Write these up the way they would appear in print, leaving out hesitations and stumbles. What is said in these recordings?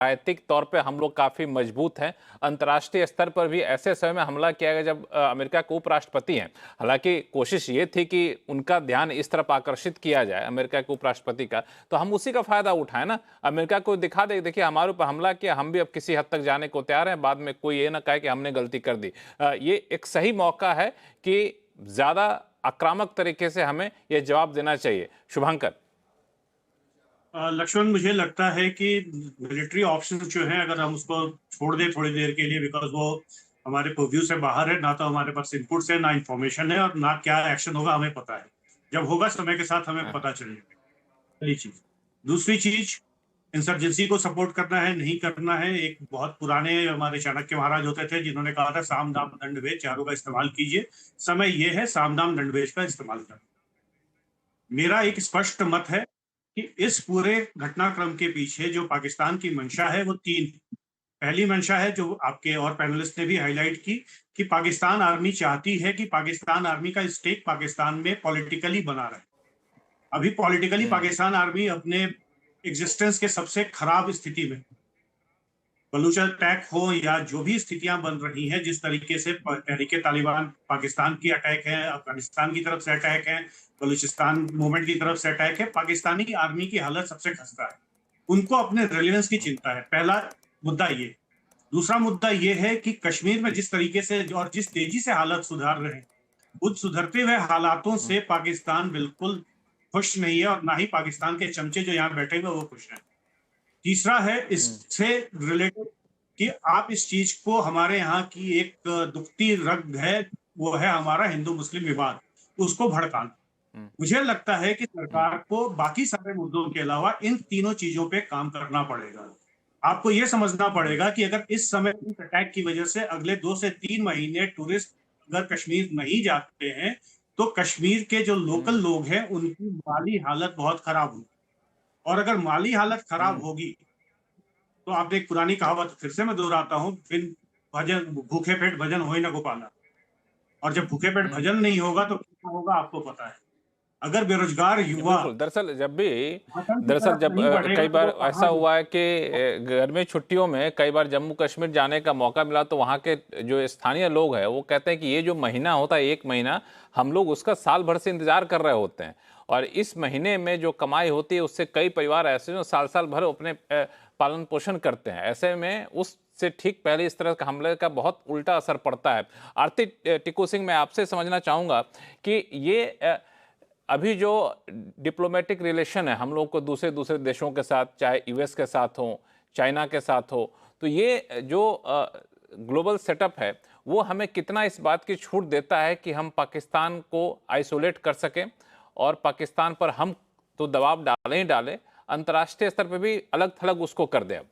राजनीतिक तौर पे हम लोग काफी मजबूत हैं। अंतर्राष्ट्रीय स्तर पर भी ऐसे समय में हमला किया गया जब अमेरिका के उपराष्ट्रपति हैं। हालांकि कोशिश ये थी कि उनका ध्यान इस तरफ आकर्षित किया जाए अमेरिका के उपराष्ट्रपति का, तो हम उसी का फायदा उठाएं ना। अमेरिका को दिखा दे, देखिए हमारे ऊपर हमला किया, हम भी अब किसी हद तक जाने को तैयार हैं, बाद में कोई ये ना कहे कि हमने गलती कर दी। ये एक सही मौका है कि ज्यादा आक्रामक तरीके से हमें ये जवाब देना चाहिए। शुभंकर। लक्ष्मण, मुझे लगता है कि मिलिट्री ऑप्शन जो है, अगर हम उसको छोड़ दें थोड़ी देर के लिए, बिकॉज वो हमारे प्रोव्यू से बाहर है, ना तो हमारे पास इनपुट्स है, ना इंफॉर्मेशन है, और ना क्या एक्शन होगा हमें पता है। जब होगा समय के साथ हमें पता चलेगा। पहली चीज। दूसरी चीज, इंसर्जेंसी को सपोर्ट करना है नहीं करना है। एक बहुत पुराने हमारे चाणक्य महाराज होते थे जिन्होंने कहा था साम दाम दंड भेद चारों का इस्तेमाल कीजिए। समय यह है साम दाम दंड भेद का इस्तेमाल करना। मेरा एक स्पष्ट मत है कि इस पूरे घटनाक्रम के पीछे जो पाकिस्तान की मंशा है वो तीन। पहली मंशा है जो आपके और पैनलिस्ट ने भी हाईलाइट की कि पाकिस्तान आर्मी चाहती है कि पाकिस्तान आर्मी का स्टेक पाकिस्तान में पॉलिटिकली बना रहे। अभी पॉलिटिकली पाकिस्तान आर्मी अपने एग्जिस्टेंस के सबसे खराब स्थिति में, बलूच अटैक हो या जो भी स्थितियां बन रही हैं, जिस तरीके से तहरीके तालिबान पाकिस्तान की अटैक है, अफगानिस्तान की तरफ से अटैक है, बलूचिस्तान मूवमेंट की तरफ से अटैक है, पाकिस्तानी आर्मी की हालत सबसे खस्ता है। उनको अपने रेलिवेंस की चिंता है। पहला मुद्दा ये। दूसरा मुद्दा ये है कि कश्मीर में जिस तरीके से और जिस तेजी से हालत सुधार रहे हैं, उस सुधरते हुए हालातों से पाकिस्तान बिल्कुल खुश नहीं है, और ना ही पाकिस्तान के चमचे जो यहाँ बैठे हुए वो खुश हैं। तीसरा है इससे रिलेटेड कि आप इस चीज को, हमारे यहाँ की एक दुखती रग है, वो है हमारा हिंदू मुस्लिम विवाद, उसको भड़काना। मुझे लगता है कि सरकार को बाकी सारे मुद्दों के अलावा इन तीनों चीजों पे काम करना पड़ेगा। आपको यह समझना पड़ेगा कि अगर इस समय इस अटैक की वजह से अगले 2 से 3 महीने टूरिस्ट अगर कश्मीर नहीं जाते हैं, तो कश्मीर के जो लोकल लोग हैं उनकी माली हालत बहुत खराब होगी। और अगर माली हालत खराब होगी, तो आपने एक पुरानी कहावत फिर से मैं दोहराता हूँ, फिर भजन भूखे पेट भजन हो ही ना गोपाला। और जब भूखे पेट भजन नहीं होगा तो क्या होगा आपको पता है। अगर बेरोजगार युवा बिल्कुल। वतन की दरअसल तरफ जब नहीं बढ़ेगा कई तो बार वो ऐसा कहाँ हुआ है जाएगा। कि गर्मी छुट्टियों में कई बार जम्मू कश्मीर जाने का मौका मिला, तो वहाँ के जो स्थानीय लोग हैं वो कहते हैं कि ये जो महीना होता है, 1 महीना, हम लोग उसका साल भर से इंतजार कर रहे होते हैं। और इस महीने में जो कमाई होती है उससे कई परिवार ऐसे जो साल साल भर अपने पालन पोषण करते हैं। ऐसे में उससे ठीक पहले इस तरह का हमले का बहुत उल्टा असर पड़ता है। आरती टिक्कू सिंह, मैं आपसे समझना चाहूँगा कि ये अभी जो डिप्लोमेटिक रिलेशन है हम लोग को दूसरे दूसरे देशों के साथ, चाहे यूएस के साथ हो, चाइना के साथ हो, तो ये जो ग्लोबल सेटअप है वो हमें कितना इस बात की छूट देता है कि हम पाकिस्तान को आइसोलेट कर सकें, और पाकिस्तान पर हम तो दबाव डालें ही डालें, अंतर्राष्ट्रीय स्तर पर भी अलग थलग उसको कर दें अब।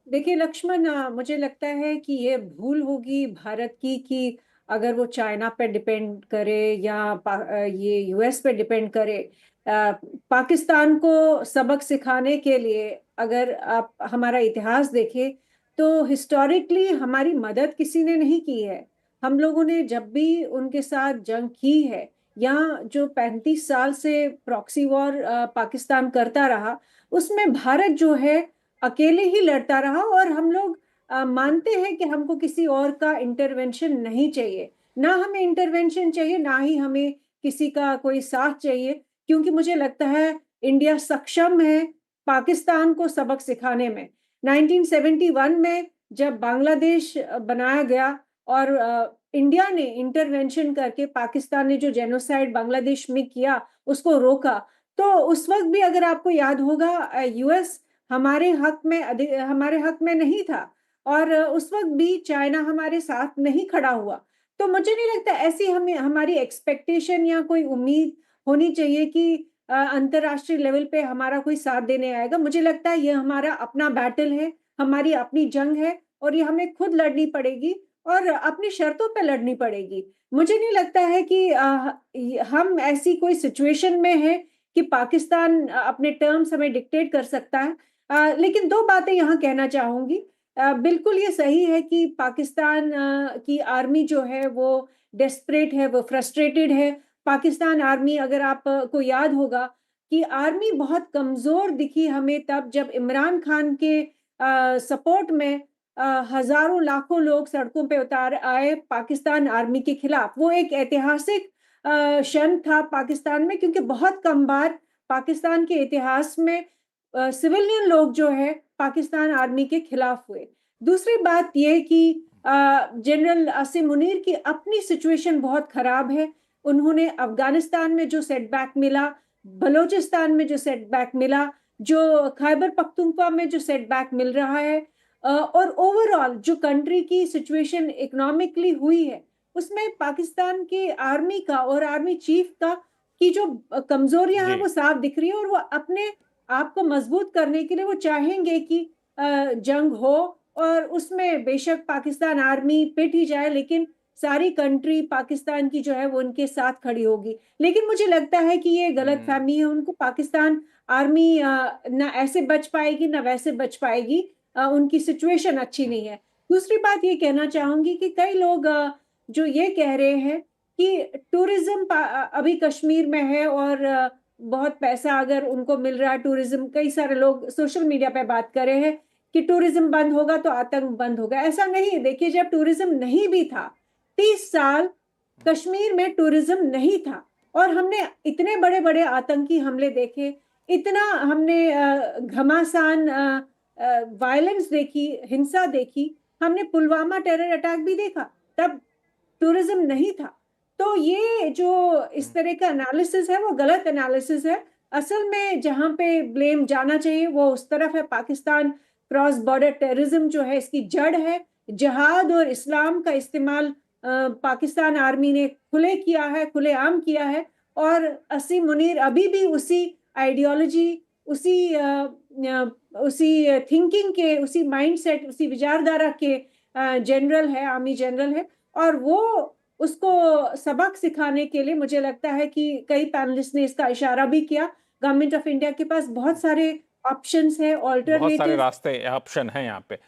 देखिए लक्ष्मण, मुझे लगता है कि ये भूल होगी भारत की कि अगर वो चाइना पे डिपेंड करे या ये यूएस पे डिपेंड करे। पाकिस्तान को सबक सिखाने के लिए अगर आप हमारा इतिहास देखें तो हिस्टोरिकली हमारी मदद किसी ने नहीं की है। हम लोगों ने जब भी उनके साथ जंग की है, या जो 35 साल से प्रॉक्सी वॉर पाकिस्तान करता रहा, उसमें भारत जो है अकेले ही लड़ता रहा। और हम लोग मानते हैं कि हमको किसी और का इंटरवेंशन नहीं चाहिए। ना हमें इंटरवेंशन चाहिए, ना ही हमें किसी का कोई साथ चाहिए, क्योंकि मुझे लगता है इंडिया सक्षम है पाकिस्तान को सबक सिखाने में। 1971 में जब बांग्लादेश बनाया गया और इंडिया ने इंटरवेंशन करके पाकिस्तान ने जो जेनोसाइड बांग्लादेश में किया उसको रोका, तो उस वक्त भी अगर आपको याद होगा यूएस हमारे हक में नहीं था, और उस वक्त भी चाइना हमारे साथ नहीं खड़ा हुआ। तो मुझे नहीं लगता ऐसी हमें हमारी एक्सपेक्टेशन या कोई उम्मीद होनी चाहिए कि अंतरराष्ट्रीय लेवल पे हमारा कोई साथ देने आएगा। मुझे लगता है ये हमारा अपना बैटल है, हमारी अपनी जंग है, और ये हमें खुद लड़नी पड़ेगी और अपनी शर्तों पे लड़नी पड़ेगी। मुझे नहीं लगता है कि हम ऐसी कोई सिचुएशन में हैं कि पाकिस्तान अपने टर्म्स हमें डिक्टेट कर सकता है। लेकिन 2 बातें यहाँ कहना चाहूँगी। बिल्कुल ये सही है कि पाकिस्तान की आर्मी जो है वो डेस्परेट है, वो फ्रस्ट्रेटेड है। पाकिस्तान आर्मी, अगर आप को याद होगा, कि आर्मी बहुत कमजोर दिखी हमें तब जब इमरान खान के सपोर्ट में हजारों लाखों लोग सड़कों पे उतार आए पाकिस्तान आर्मी के खिलाफ। वो एक ऐतिहासिक क्षण था पाकिस्तान में, क्योंकि बहुत कम बार पाकिस्तान के इतिहास में सिविलियन लोग जो है पाकिस्तान आर्मी के खिलाफ हुए। दूसरी बात यह कि जनरल आसिम मुनीर की अपनी सिचुएशन बहुत खराब है। उन्होंने अफगानिस्तान में जो सेटबैक मिला, बलूचिस्तान में जो सेटबैक मिला, जो खैबर पख्तूनख्वा में जो सेटबैक मिल रहा है, और ओवरऑल जो कंट्री की सिचुएशन इकोनॉमिकली हुई है, उसमें पाकिस्तान के आर्मी का और आर्मी चीफ का की जो कमजोरियां हैं जी। वो साफ दिख रही है। और वो अपने आप को मजबूत करने के लिए वो चाहेंगे कि जंग हो, और उसमें बेशक पाकिस्तान आर्मी पिट ही जाए, लेकिन सारी कंट्री पाकिस्तान की जो है वो उनके साथ खड़ी होगी। लेकिन मुझे लगता है कि ये गलतफहमी है। उनको पाकिस्तान आर्मी ना ऐसे बच पाएगी ना वैसे बच पाएगी। उनकी सिचुएशन अच्छी नहीं है। दूसरी बात ये कहना चाहूंगी कि कई लोग जो ये कह रहे हैं कि टूरिज्म अभी कश्मीर में है, और बहुत पैसा अगर उनको मिल रहा है टूरिज्म, कई सारे लोग सोशल मीडिया पे बात कर रहे हैं कि टूरिज्म बंद होगा तो आतंक बंद होगा। ऐसा नहीं है। देखिए, जब टूरिज्म नहीं भी था, 30 साल कश्मीर में टूरिज्म नहीं था, और हमने इतने बड़े बड़े आतंकी हमले देखे, इतना हमने घमासान वायलेंस देखी, हिंसा देखी। हमने पुलवामा टेरर अटैक भी देखा, तब टूरिज्म नहीं था। तो ये जो इस तरह का एनालिसिस है वो गलत एनालिसिस है। असल में जहां पे ब्लेम जाना चाहिए वो उस तरफ है। पाकिस्तान क्रॉस बॉर्डर टेररिज्म जो है इसकी जड़ है जिहाद और इस्लाम का इस्तेमाल पाकिस्तान आर्मी ने खुले किया है, खुलेआम किया है। और असीम मुनीर अभी भी उसी आइडियोलॉजी, उसी थिंकिंग के, उसी माइंडसेट, उसी विचारधारा के जनरल है, आर्मी जनरल है। और वो उसको सबक सिखाने के लिए मुझे लगता है कि कई पैनलिस्ट ने इसका इशारा भी किया। गवर्नमेंट ऑफ इंडिया के पास बहुत सारे ऑप्शंस है, बहुत सारे ऑल्टरनेटिव। रास्ते ऑप्शन हैं यहाँ पे।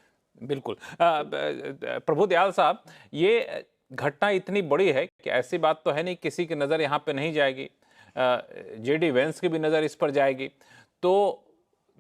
बिल्कुल। प्रभु दयाल साहब, ये घटना इतनी बड़ी है कि ऐसी बात तो है नहीं किसी की नज़र यहाँ पे नहीं जाएगी। जेडी वेंस की भी नज़र इस पर जाएगी, तो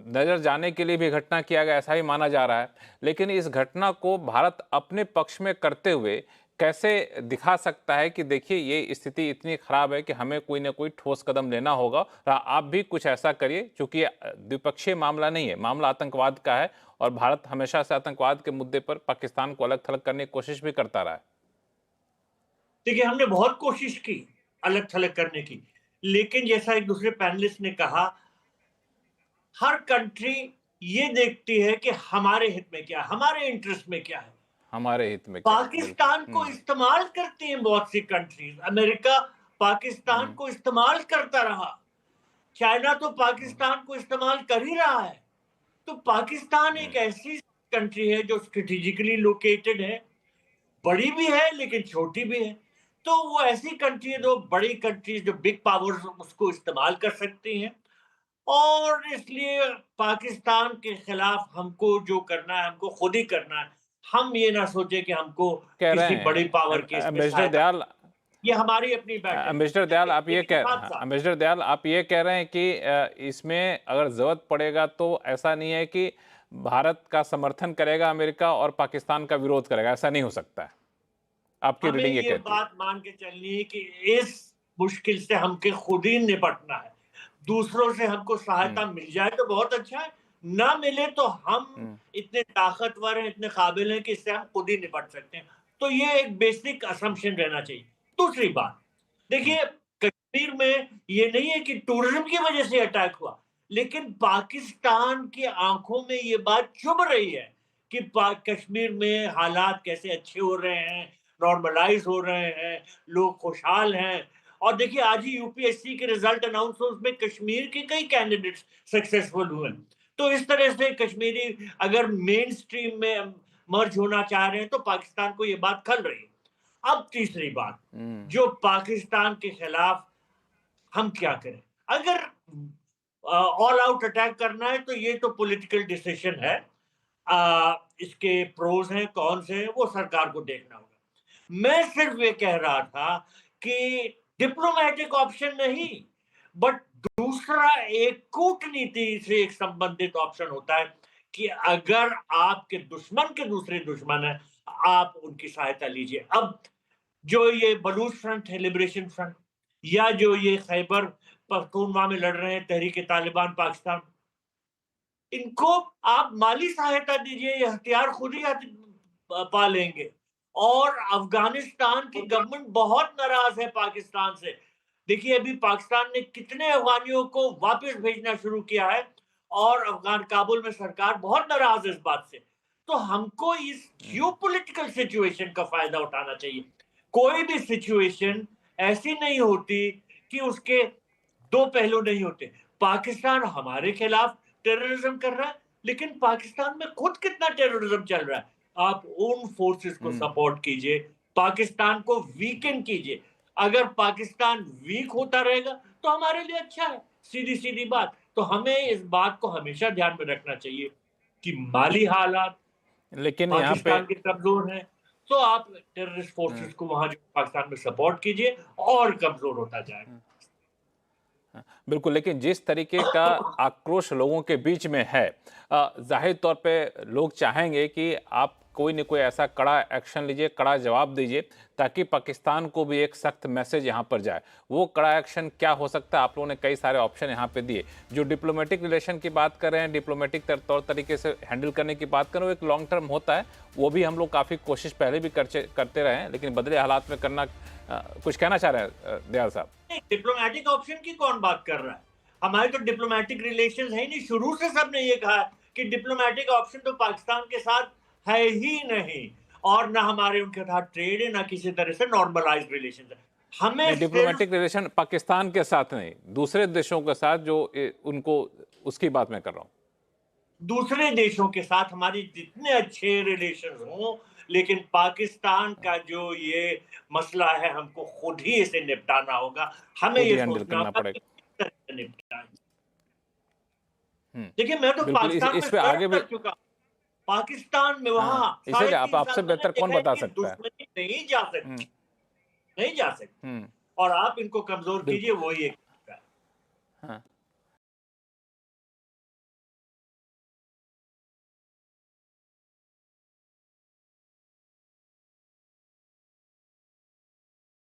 नज़र जाने के लिए भी घटना किया गया ऐसा ही माना जा रहा है। लेकिन इस घटना को भारत अपने पक्ष में करते हुए कैसे दिखा सकता है कि देखिए ये स्थिति इतनी खराब है कि हमें कोई ना कोई ठोस कदम लेना होगा और आप भी कुछ ऐसा करिए, क्योंकि द्विपक्षीय मामला नहीं है, मामला आतंकवाद का है और भारत हमेशा से आतंकवाद के मुद्दे पर पाकिस्तान को अलग थलग करने की कोशिश भी करता रहा है। देखिए, हमने बहुत कोशिश की अलग थलग करने की, लेकिन जैसा एक दूसरे पैनलिस्ट ने कहा, हर कंट्री ये देखती है कि हमारे हित में क्या है, हमारे इंटरेस्ट में क्या है। हमारे हित में क्या है, पाकिस्तान को इस्तेमाल करती हैं बहुत सी कंट्रीज। अमेरिका पाकिस्तान को इस्तेमाल करता रहा, चाइना तो पाकिस्तान को इस्तेमाल कर ही रहा है। तो पाकिस्तान एक ऐसी कंट्री है जो स्ट्रेटेजिकली लोकेटेड है, बड़ी भी है लेकिन छोटी भी है। तो वो ऐसी कंट्री है, जो बड़ी कंट्रीज, जो बिग पावर्स उसको इस्तेमाल कर सकती हैं। और इसलिए पाकिस्तान के खिलाफ हमको जो करना है, हमको खुद ही करना है। हम ये ना सोचे कि हमको कह रहे किसी बड़ी पावर हैं के इसमें एम्बेसडर दयाल, ये हमारी अपनी बैटल। एम्बेसडर दयाल आप ये लेकिन साथ साथ एम्बेसडर दयाल आप ये कह रहे हैं कि इसमें अगर जरूरत पड़ेगा तो ऐसा नहीं है कि भारत का समर्थन करेगा अमेरिका और पाकिस्तान का विरोध करेगा, ऐसा नहीं हो सकता है, आपकी हमें रीडिंग ये ये कहती है। बात मान के चलनी है कि इस मुश्किल से हमके खुद ही निपटना है। दूसरों से हमको सहायता मिल जाए तो बहुत अच्छा है, ना मिले तो हम इतने ताकतवर हैं, इतने काबिल हैं कि इससे हम खुद ही निपट सकते हैं। तो ये एक बेसिक असम्पशन रहना चाहिए। दूसरी बात, देखिए, कश्मीर में ये नहीं है कि टूरिज्म की वजह से अटैक हुआ, लेकिन पाकिस्तान की आंखों में ये बात चुभ रही है कि कश्मीर में हालात कैसे अच्छे हो रहे हैं, नॉर्मलाइज हो रहे हैं, लोग खुशहाल हैं। और देखिए, आज ही यूपीएससी के रिजल्ट अनाउंस हुए, उसमें कश्मीर के कई कैंडिडेट्स सक्सेसफुल हुए। तो इस तरह से कश्मीरी अगर मेन स्ट्रीम में मर्ज होना चाह रहे हैं तो पाकिस्तान को ये बात खल रही है। अब तीसरी बात, जो पाकिस्तान के खिलाफ हम क्या करें। अगर ऑल आउट अटैक करना है तो ये तो पॉलिटिकल डिसीजन है। इसके प्रोज हैं, कॉन्स हैं, वो सरकार को देखना होगा। मैं सिर्फ ये कह रहा था कि डिप्लोमेटिक ऑप्शन नहीं, बट दूसरा एक कूटनीति से एक संबंधित ऑप्शन होता है कि अगर आपके दुश्मन के दूसरे दुश्मन है, आप उनकी सहायता लीजिए। अब जो ये बलूच फ्रंट है, लिबरेशन फ्रंट, या जो ये खैबर पख्तूनख्वा में लड़ रहे हैं तहरीक तालिबान पाकिस्तान, इनको आप माली सहायता दीजिए, ये हथियार खुद ही पा लेंगे। और अफगानिस्तान की गवर्नमेंट बहुत नाराज है पाकिस्तान से। देखिए अभी पाकिस्तान ने कितने अफगानियों को वापस भेजना शुरू किया है और अफगान काबुल में सरकार बहुत नाराज है इस बात से। तो हमको इस जियोपॉलिटिकल सिचुएशन का फायदा उठाना चाहिए। कोई भी सिचुएशन ऐसी नहीं होती कि उसके दो पहलू नहीं होते। पाकिस्तान हमारे खिलाफ टेररिज्म कर रहा है, लेकिन पाकिस्तान में खुद कितना टेररिज्म चल रहा है। आप उन फोर्सेस को सपोर्ट कीजिए, पाकिस्तान को वीकेंड कीजिए। अगर पाकिस्तान वीक होता रहेगा तो हमारे लिए अच्छा है, सीधी सीधी बात। तो हमें इस बात को हमेशा ध्यान में रखना चाहिए कि माली हालात लेकिन यहाँ पे पाकिस्तान के कमजोर हैं, तो आप टेररिस्ट फोर्सेस को वहां जो पाकिस्तान में सपोर्ट कीजिए और कमजोर होता जाएगा। बिल्कुल, लेकिन जिस तरीके का आक्रोश लोगों के बीच में है, जाहिर तौर पे लोग चाहेंगे कि आप कोई न कोई ऐसा कड़ा एक्शन लीजिए, कड़ा जवाब दीजिए, ताकि पाकिस्तान को भी एक सख्त मैसेज यहाँ पर जाए। वो कड़ा एक्शन क्या हो सकता है? आप लोगों ने कई सारे ऑप्शन यहाँ पे दिए। जो डिप्लोमेटिक रिलेशन की बात कर रहे हैं, डिप्लोमेटिक तौर तरीके से हैंडल करने की बात कर रहे हैं, वो एक लॉन्ग टर्म होता है। वो भी हम लोग काफ़ी कोशिश पहले भी करते रहे हैं, लेकिन बदले हालात में करना कुछ कहना चाह रहे हैं दयाल साहब? डिप्लोमेटिक ऑप्शन की कौन बात कर रहा है? हमारे तो डिप्लोमेटिक रिलेशंस है ही नहीं। शुरू से सबने ये कहा कि डिप्लोमेटिक ऑप्शन तो पाकिस्तान के साथ है ही नहीं, और ना हमारे उनके साथ ट्रेड है, ना किसी तरह से नॉर्मलाइज्ड रिलेशंस है। हमें डिप्लोमेटिक रिलेशन पाकिस्तान के साथ नहीं, दूसरे देशों के साथ जो उनको, उसकी बात मैं कर रहा हूँ। दूसरे देशों के साथ हमारी जितने अच्छे रिलेशंस हों, लेकिन पाकिस्तान का जो ये मसला है हमको खुद ही इसे निपटाना होगा। हमें ये सोचना होगा कि किस तरह से निपटाएं। देखिए मैं तो पाकिस्तान इस पे आगे भी कर चुका, पाकिस्तान में वहां इसे आपसे बेहतर कौन बता सकता है? दुश्मनी नहीं जा सकती, नहीं जा सकती, और आप इनको कमजोर कीजिए, वही एक है।